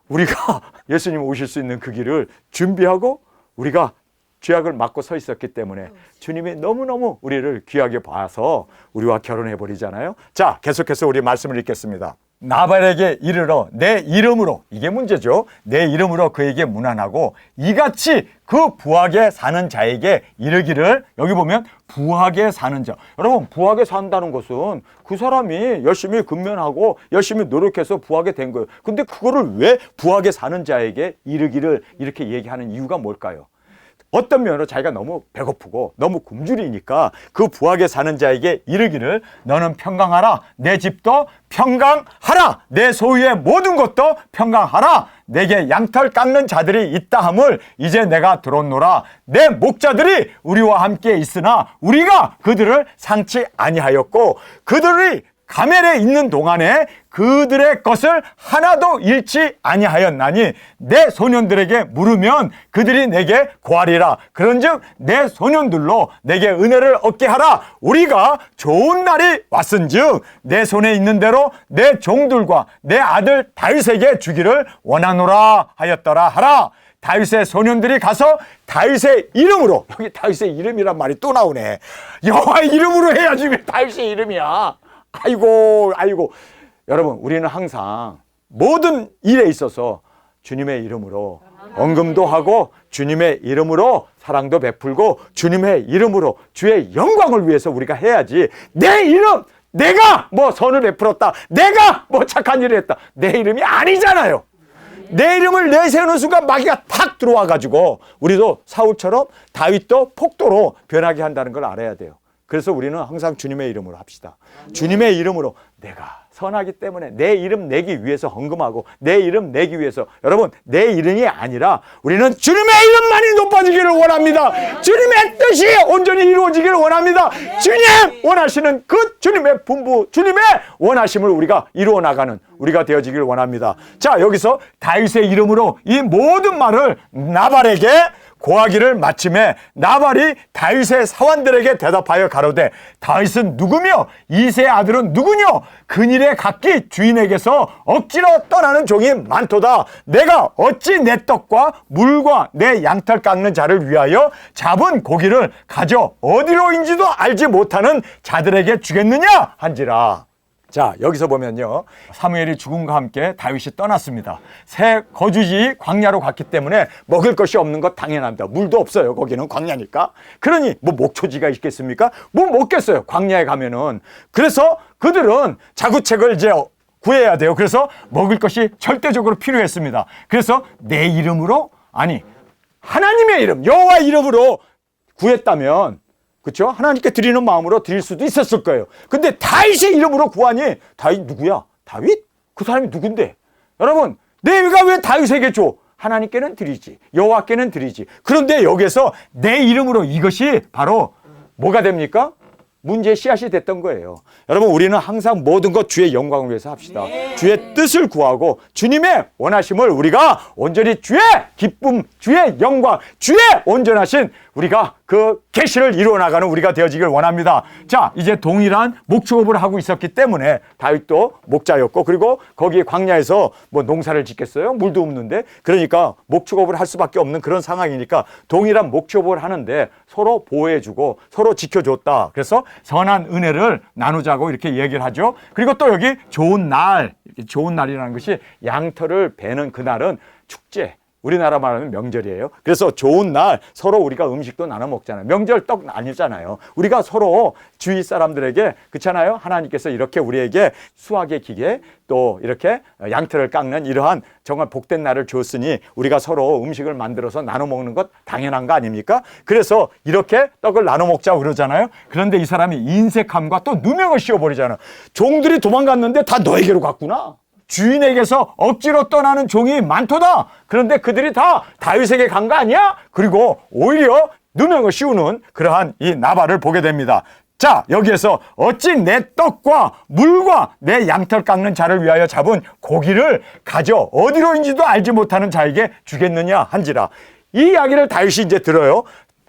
우리가 예수님 오실 수 있는 그 길을 준비하고 우리가 죄악을 맡고 서 있었기 때문에 주님이 너무너무 우리를 귀하게 봐서 우리와 결혼해 버리잖아요. 자, 계속해서 우리 말씀을 읽겠습니다. 나발에게 이르러 내 이름으로, 이게 문제죠. 내 이름으로 그에게 문안하고 이같이 그 부하게 사는 자에게 이르기를, 여기 보면 부하게 사는 자. 여러분, 부하게 산다는 것은 그 사람이 열심히 근면하고 열심히 노력해서 부하게 된 거예요. 근데 그거를 왜 부하게 사는 자에게 이르기를 이렇게 얘기하는 이유가 뭘까요? 어떤 면으로 자기가 너무 배고프고 너무 굶주리니까 그 부하게 사는 자에게 이르기를 너는 평강하라, 내 집도 평강하라, 내 소유의 모든 것도 평강하라. 내게 양털 깎는 자들이 있다 함을 이제 내가 들었노라. 내 목자들이 우리와 함께 있으나 우리가 그들을 상치 아니하였고 그들이 가멜에 있는 동안에 그들의 것을 하나도 잃지 아니하였나니 내 소년들에게 물으면 그들이 내게 구하리라. 그런즉 내 소년들로 내게 은혜를 얻게 하라. 우리가 좋은 날이 왔은즉 내 손에 있는 대로 내 종들과 내 아들 다윗에게 주기를 원하노라 하였더라 하라. 다윗의 소년들이 가서 다윗의 이름으로, 여기 다윗의 이름이란 말이 또 나오네. 여호와의 이름으로 해야지 왜 다윗의 이름이야. 아이고. 여러분, 우리는 항상 모든 일에 있어서 주님의 이름으로 언금도 하고 주님의 이름으로 사랑도 베풀고 주님의 이름으로 주의 영광을 위해서 우리가 해야지. 내 이름, 내가 뭐 선을 베풀었다, 내가 뭐 착한 일을 했다, 내 이름이 아니잖아요. 내 이름을 내세우는 순간 마귀가 탁 들어와가지고 우리도 사울처럼 다윗도 폭도로 변하게 한다는 걸 알아야 돼요. 그래서 우리는 항상 주님의 이름으로 합시다. 주님의 이름으로 내가 선하기 때문에 내 이름 내기 위해서 헌금하고 내 이름 내기 위해서, 여러분, 내 이름이 아니라 우리는 주님의 이름만이 높아지기를 원합니다. 주님의 뜻이 온전히 이루어지기를 원합니다. 주님 원하시는 그 주님의 분부, 주님의 원하심을 우리가 이루어 나가는 우리가 되어지기를 원합니다. 자, 여기서 다윗의 이름으로 이 모든 말을 나발에게 고하기를 마침에 나발이 다윗의 사환들에게 대답하여 가로되 다윗은 누구며 이새의 아들은 누구뇨? 그일에 각기 주인에게서 억지로 떠나는 종이 많도다. 내가 어찌 내 떡과 물과 내 양털 깎는 자를 위하여 잡은 고기를 가져 어디로인지도 알지 못하는 자들에게 주겠느냐 한지라. 자, 여기서 보면요, 사무엘이 죽음과 함께 다윗이 떠났습니다. 새 거주지 광야로 갔기 때문에 먹을 것이 없는 것 당연합니다. 물도 없어요. 거기는 광야니까. 그러니 뭐 목초지가 있겠습니까? 뭐 먹겠어요, 광야에 가면은. 그래서 그들은 자구책을 이제 구해야 돼요. 그래서 먹을 것이 절대적으로 필요했습니다. 그래서 내 이름으로, 아니 하나님의 이름, 여호와 이름으로 구했다면, 그렇죠? 하나님께 드리는 마음으로 드릴 수도 있었을 거예요. 근데 다윗의 이름으로 구하니, 다윗 누구야? 다윗? 그 사람이 누군데? 여러분, 내가 왜 다윗에게 줘? 하나님께는 드리지, 여호와께는 드리지. 그런데 여기서 내 이름으로, 이것이 바로 뭐가 됩니까? 문제의 씨앗이 됐던 거예요. 여러분, 우리는 항상 모든 것 주의 영광을 위해서 합시다. 주의 뜻을 구하고 주님의 원하심을 우리가 온전히 주의 기쁨, 주의 영광, 주의 온전하신 우리가 그 계시를 이루어나가는 우리가 되어지길 원합니다. 자, 이제 동일한 목축업을 하고 있었기 때문에 다윗도 목자였고, 그리고 거기 광야에서 뭐 농사를 짓겠어요? 물도 없는데. 그러니까 목축업을 할 수밖에 없는 그런 상황이니까 동일한 목축업을 하는데 서로 보호해주고 서로 지켜줬다. 그래서 선한 은혜를 나누자고 이렇게 얘기를 하죠. 그리고 또 여기 좋은 날, 좋은 날이라는 것이 양털을 베는 그날은 축제, 우리나라 말하면 명절이에요. 그래서 좋은 날 서로 우리가 음식도 나눠 먹잖아요. 명절 떡 아니잖아요. 우리가 서로 주위 사람들에게, 그렇잖아요. 하나님께서 이렇게 우리에게 수확의 기계, 또 이렇게 양털을 깎는 이러한 정말 복된 날을 줬으니 우리가 서로 음식을 만들어서 나눠 먹는 것 당연한 거 아닙니까? 그래서 이렇게 떡을 나눠 먹자고 그러잖아요. 그런데 이 사람이 인색함과 또 누명을 씌워버리잖아요. 종들이 도망갔는데 다 너에게로 갔구나. 주인에게서 억지로 떠나는 종이 많도다. 그런데 그들이 다 다윗에게 간 거 아니야? 그리고 오히려 누명을 씌우는 그러한 이 나발을 보게 됩니다. 자, 여기에서 어찌 내 떡과 물과 내 양털 깎는 자를 위하여 잡은 고기를 가져 어디로인지도 알지 못하는 자에게 주겠느냐 한지라. 이 이야기를 다윗이 이제 들어요.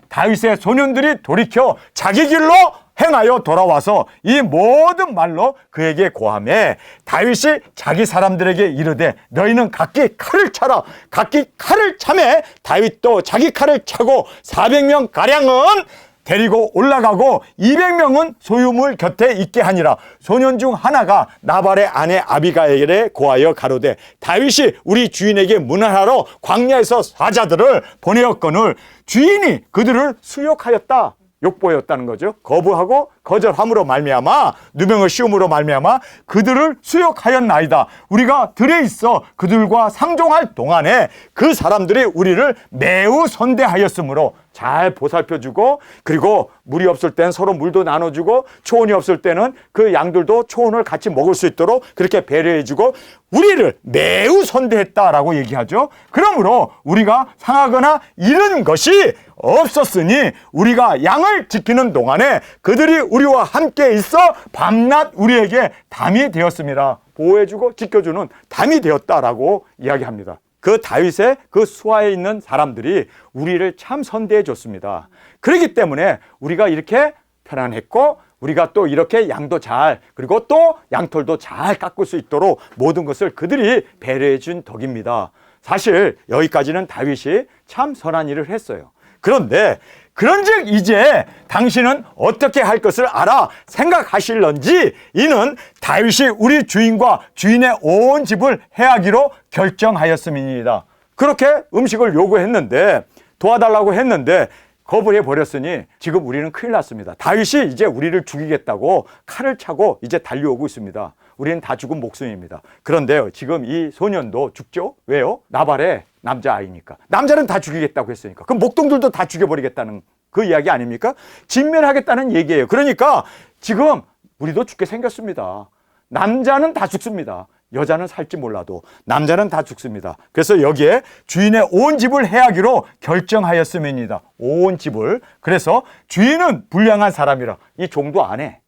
다윗의 소년들이 돌이켜 자기 길로 행하여 돌아와서 이 모든 말로 그에게 고하매 다윗이 자기 사람들에게 이르되 너희는 각기 칼을 차라. 각기 칼을 차매 다윗도 자기 칼을 차고 400명 가량은 데리고 올라가고 200명은 소유물 곁에 있게 하니라. 소년 중 하나가 나발의 아내 아비가일에 고하여 가로되 다윗이 우리 주인에게 문안하러 광야에서 사자들을 보내었거늘 주인이 그들을 수욕하였다. 욕보였다는 거죠. 거부하고 거절함으로 말미암아, 누명을 씌움으로 말미암아 그들을 수욕하였나이다. 우리가 들에 있어 그들과 상종할 동안에 그 사람들이 우리를 매우 선대하였으므로 잘 보살펴주고, 그리고 물이 없을 땐 서로 물도 나눠주고, 초원이 없을 때는 그 양들도 초원을 같이 먹을 수 있도록 그렇게 배려해주고 우리를 매우 선대했다라고 얘기하죠. 그러므로 우리가 상하거나 잃은 것이 없었으니 우리가 양을 지키는 동안에 그들이 우리와 함께 있어 밤낮 우리에게 담이 되었습니다. 보호해주고 지켜주는 담이 되었다라고 이야기합니다. 그 다윗의 그 수하에 있는 사람들이 우리를 참 선대해 줬습니다. 그렇기 때문에 우리가 이렇게 편안했고, 우리가 또 이렇게 양도 잘, 그리고 또 양털도 잘 깎을 수 있도록 모든 것을 그들이 배려해 준 덕입니다. 사실 여기까지는 다윗이 참 선한 일을 했어요. 그런데 그런즉 이제 당신은 어떻게 할 것을 알아 생각하실런지 이는 다윗이 우리 주인과 주인의 온 집을 해하기로 결정하였음이니이다. 그렇게 음식을 요구했는데, 도와달라고 했는데 거부해 버렸으니 지금 우리는 큰일 났습니다. 다윗이 이제 우리를 죽이겠다고 칼을 차고 이제 달려오고 있습니다. 우리는 다 죽은 목숨입니다. 그런데 지금 이 소년도 죽죠? 왜요? 나발의 남자아이니까. 남자는 다 죽이겠다고 했으니까. 그럼 목동들도 다 죽여버리겠다는 그 이야기 아닙니까? 진멸하겠다는 얘기예요. 그러니까 지금 우리도 죽게 생겼습니다. 남자는 다 죽습니다. 여자는 살지 몰라도 남자는 다 죽습니다. 그래서 여기에 주인의 온 집을 해하기로 결정하였음이니이다. 온 집을. 그래서 주인은 불량한 사람이라. 이 종도 안 해.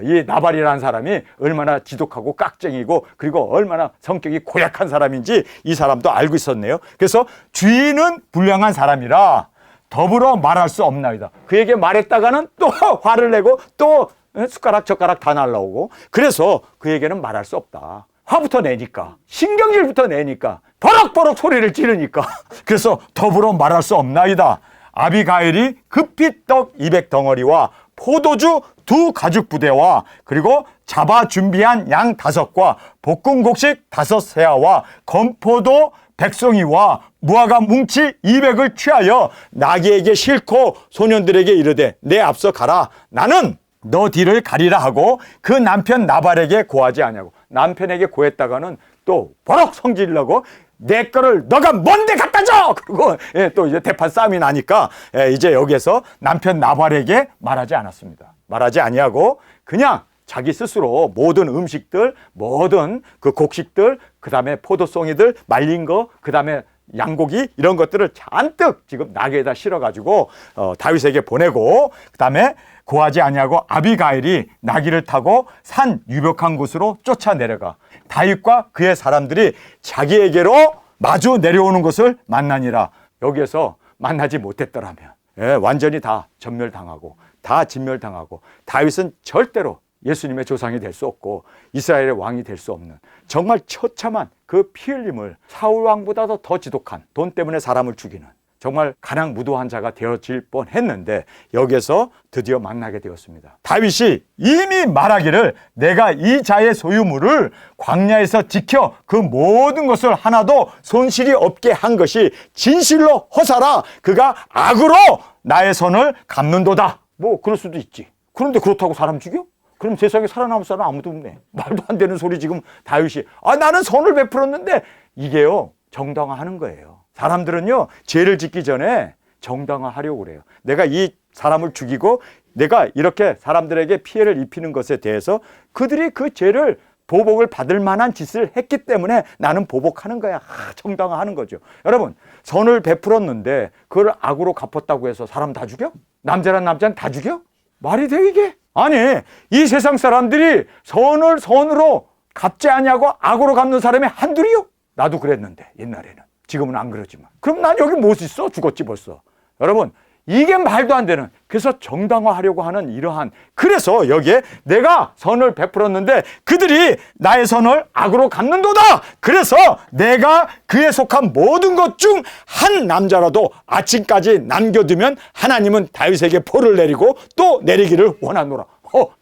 이 나발이라는 사람이 얼마나 지독하고 깍쟁이고 그리고 얼마나 성격이 고약한 사람인지 이 사람도 알고 있었네요. 그래서 주인은 불량한 사람이라 더불어 말할 수 없나이다. 그에게 말했다가는 또 화를 내고 또 숟가락 젓가락 다 날라오고, 그래서 그에게는 말할 수 없다. 화부터 내니까, 신경질부터 내니까, 버럭버럭 소리를 지르니까 그래서 더불어 말할 수 없나이다. 아비가일이 급히 떡 200덩어리와 포도주 2 가죽 부대와 그리고 잡아 준비한 양 5과 볶은 곡식 5세아와 건포도 100송이와 무화과 뭉치 200을 취하여 나귀에게 싣고 소년들에게 이르되 내 앞서 가라. 나는 너 뒤를 가리라 하고 그 남편 나발에게 고하지 아니하고, 남편에게 고했다가는 또 버럭 성질내고 내 거를 너가 뭔데 갖다 줘! 그리고 또 이제 대판 싸움이 나니까 이제 여기에서 남편 나발에게 말하지 않았습니다. 말하지 아니하고 그냥 자기 스스로 모든 음식들, 모든 그 곡식들, 그 다음에 포도송이들, 말린 거, 그 다음에 양고기 이런 것들을 잔뜩 지금 나귀에다 실어가지고 다윗에게 보내고, 그 다음에 고하지 아니하고 아비가일이 나귀를 타고 산 유벽한 곳으로 쫓아 내려가 다윗과 그의 사람들이 자기에게로 마주 내려오는 것을 만나니라. 여기에서 만나지 못했더라면 완전히 다 전멸당하고 다 진멸당하고 다윗은 절대로 예수님의 조상이 될 수 없고 이스라엘의 왕이 될 수 없는 정말 처참한 그 피 흘림을, 사울 왕보다도 더 지독한 돈 때문에 사람을 죽이는 정말 가장 무도한 자가 되어질 뻔했는데 여기에서 드디어 만나게 되었습니다. 다윗이 이미 말하기를 내가 이 자의 소유물을 광야에서 지켜 그 모든 것을 하나도 손실이 없게 한 것이 진실로 허사라. 그가 악으로 나의 손을 갚는도다. 뭐 그럴 수도 있지. 그런데 그렇다고 사람 죽여? 그럼 세상에 살아남을 사람 아무도 없네. 말도 안 되는 소리 지금 다윗이 나는 선을 베풀었는데, 이게요 정당화하는 거예요. 사람들은요 죄를 짓기 전에 정당화하려고 그래요. 내가 이 사람을 죽이고 내가 이렇게 사람들에게 피해를 입히는 것에 대해서 그들이 그 죄를 보복을 받을 만한 짓을 했기 때문에 나는 보복하는 거야. 정당화하는 거죠. 여러분, 선을 베풀었는데 그걸 악으로 갚았다고 해서 사람 다 죽여? 남자란 남자는 다 죽여? 말이 돼 이게? 아니, 이 세상 사람들이 선을 선으로 갚지 아니하고 악으로 갚는 사람이 한둘이요? 나도 그랬는데 옛날에는. 지금은 안 그러지만. 그럼 난 여기 못 있어? 죽었지 벌써. 여러분, 이게 말도 안 되는, 그래서 정당화하려고 하는 이러한, 그래서 여기에 내가 선을 베풀었는데 그들이 나의 선을 악으로 갚는도다. 그래서 내가 그에 속한 모든 것 중 한 남자라도 아침까지 남겨두면 하나님은 다윗에게 벌을 내리고 또 내리기를 원하노라.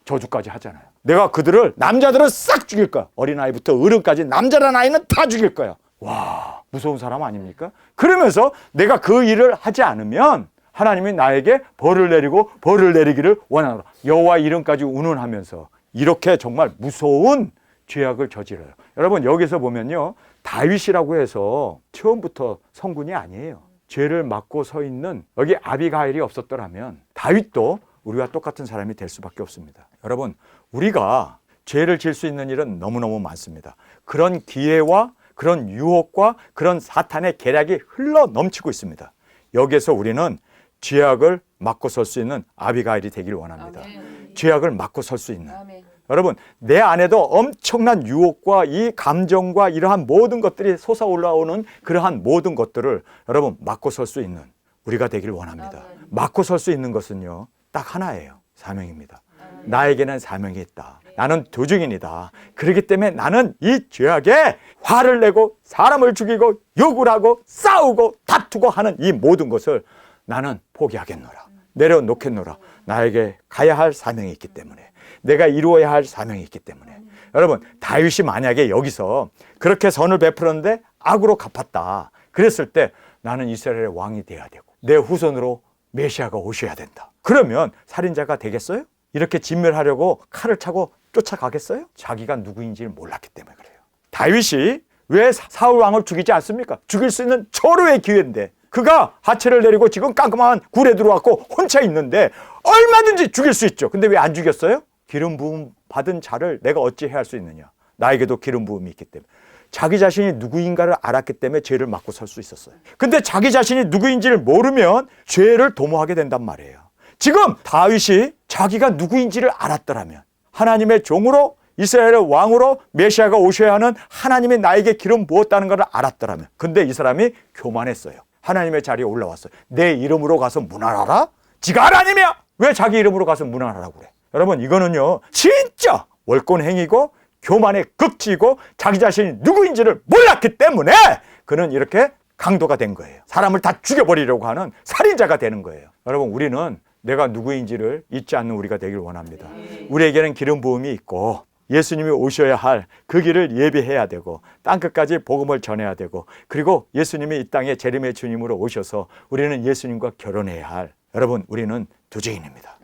저주까지 하잖아요. 내가 그들을, 남자들은 싹 죽일 거야. 어린아이부터 어른까지 남자란 아이는 다 죽일 거야. 와, 무서운 사람 아닙니까? 그러면서 내가 그 일을 하지 않으면 하나님이 나에게 벌을 내리고 벌을 내리기를 원하노라. 여호와 이름까지 운운하면서 이렇게 정말 무서운 죄악을 저질러요. 여러분, 여기서 보면요, 다윗이라고 해서 처음부터 성군이 아니에요. 죄를 맡고 서 있는, 여기 아비가일이 없었더라면 다윗도 우리와 똑같은 사람이 될 수밖에 없습니다. 여러분, 우리가 죄를 질 수 있는 일은 너무너무 많습니다. 그런 기회와 그런 유혹과 그런 사탄의 계략이 흘러 넘치고 있습니다. 여기에서 우리는 죄악을 막고 설 수 있는 아비가일이 되길 원합니다. 아멘. 죄악을 막고 설 수 있는. 아멘. 여러분, 내 안에도 엄청난 유혹과 이 감정과 이러한 모든 것들이 솟아올라오는 그러한 모든 것들을 여러분 막고 설 수 있는 우리가 되길 원합니다. 아멘. 막고 설 수 있는 것은요, 딱 하나예요. 사명입니다. 아멘. 나에게는 사명이 있다. 나는 도중인이다. 그렇기 때문에 나는 이 죄악에 화를 내고 사람을 죽이고 욕을 하고 싸우고 다투고 하는 이 모든 것을 나는 포기하겠노라. 내려놓겠노라. 나에게 가야 할 사명이 있기 때문에, 내가 이루어야 할 사명이 있기 때문에. 여러분, 다윗이 만약에 여기서 그렇게 선을 베풀었는데 악으로 갚았다 그랬을 때 나는 이스라엘의 왕이 돼야 되고 내 후손으로 메시아가 오셔야 된다. 그러면 살인자가 되겠어요? 이렇게 진멸하려고 칼을 차고 쫓아가겠어요? 자기가 누구인지를 몰랐기 때문에 그래요. 다윗이 왜 사울 왕을 죽이지 않습니까? 죽일 수 있는 절호의 기회인데 그가 하체를 내리고 지금 깜깜한 굴에 들어왔고 혼자 있는데 얼마든지 죽일 수 있죠. 근데 왜 안 죽였어요? 기름 부음 받은 자를 내가 어찌 해할 수 있느냐. 나에게도 기름 부음이 있기 때문에. 자기 자신이 누구인가를 알았기 때문에 죄를 막고 설 수 있었어요. 근데 자기 자신이 누구인지를 모르면 죄를 도모하게 된단 말이에요. 지금 다윗이 자기가 누구인지를 알았더라면, 하나님의 종으로 이스라엘의 왕으로 메시아가 오셔야 하는 하나님이 나에게 기름 부었다는 것을 알았더라면, 근데 이 사람이 교만했어요. 하나님의 자리에 올라왔어요. 내 이름으로 가서 문안하라? 지가 하나님이야! 왜 자기 이름으로 가서 문안하라고 그래? 여러분, 이거는요 진짜 월권행위고 교만의 극치이고 자기 자신이 누구인지를 몰랐기 때문에 그는 이렇게 강도가 된 거예요. 사람을 다 죽여버리려고 하는 살인자가 되는 거예요. 여러분, 우리는 내가 누구인지를 잊지 않는 우리가 되길 원합니다. 우리에게는 기름 부음이 있고 예수님이 오셔야 할 그 길을 예비해야 되고 땅끝까지 복음을 전해야 되고 그리고 예수님이 이 땅에 재림의 주님으로 오셔서 우리는 예수님과 결혼해야 할, 여러분, 우리는 두 증인입니다.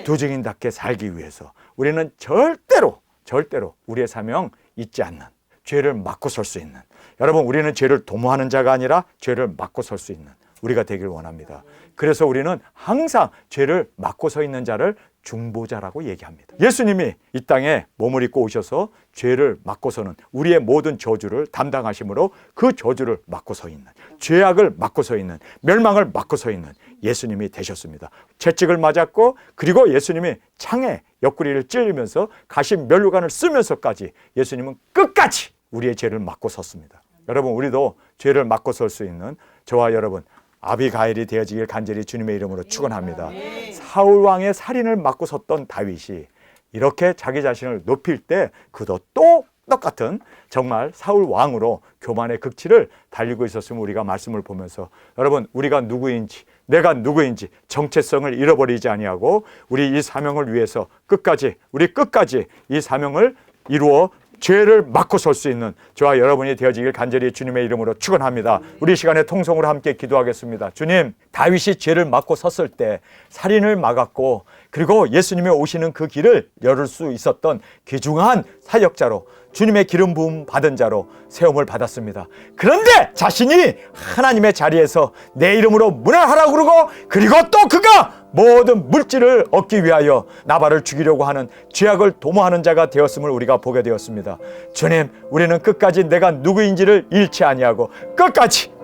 두 증인답게 살기 위해서 우리는 절대로 우리의 사명 잊지 않는, 죄를 맡고 설 수 있는, 여러분, 우리는 죄를 도모하는 자가 아니라 죄를 맡고 설 수 있는 우리가 되길 원합니다. 그래서 우리는 항상 죄를 맡고 서 있는 자를 중보자라고 얘기합니다. 예수님이 이 땅에 몸을 입고 오셔서 죄를 맡고서는 우리의 모든 저주를 담당하심으로 그 저주를 맡고 서 있는, 죄악을 맡고 서 있는, 멸망을 맡고 서 있는 예수님이 되셨습니다. 채찍을 맞았고 그리고 예수님이 창에 옆구리를 찔리면서 가신 면류관을 쓰면서까지 예수님은 끝까지 우리의 죄를 맡고 섰습니다. 여러분, 우리도 죄를 맡고 설 수 있는 저와 여러분 아비가일이 되어지길 간절히 주님의 이름으로 축원합니다. 사울 왕의 살인을 맡고 섰던 다윗이 이렇게 자기 자신을 높일 때 그도 또 똑같은 정말 사울 왕으로 교만의 극치를 달리고 있었으면 우리가 말씀을 보면서 여러분, 우리가 누구인지, 내가 누구인지 정체성을 잃어버리지 아니하고 우리 이 사명을 위해서 끝까지 이 사명을 이루어 죄를 맡고 설 수 있는 저와 여러분이 되어지길 간절히 주님의 이름으로 축원합니다. 우리 시간에 통성으로 함께 기도하겠습니다. 주님, 다윗이 죄를 맡고 섰을 때 살인을 막았고 그리고 예수님의 오시는 그 길을 열을 수 있었던 귀중한 사역자로, 주님의 기름 부음 받은 자로 세움을 받았습니다. 그런데 자신이 하나님의 자리에서 내 이름으로 문안하라고 그러고 그리고 또 그가 모든 물질을 얻기 위하여 나발을 죽이려고 하는 죄악을 도모하는 자가 되었음을 우리가 보게 되었습니다. 주님, 우리는 끝까지 내가 누구인지를 잃지 아니하고 끝까지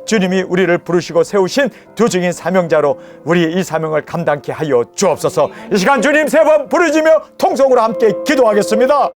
주님이 우리를 부르시고 세우신 두 증인 사명자로 우리 이 사명을 감당케 하여 주옵소서. 이 시간 주님 세 번 부르짖으며 통성으로 함께 기도하겠습니다.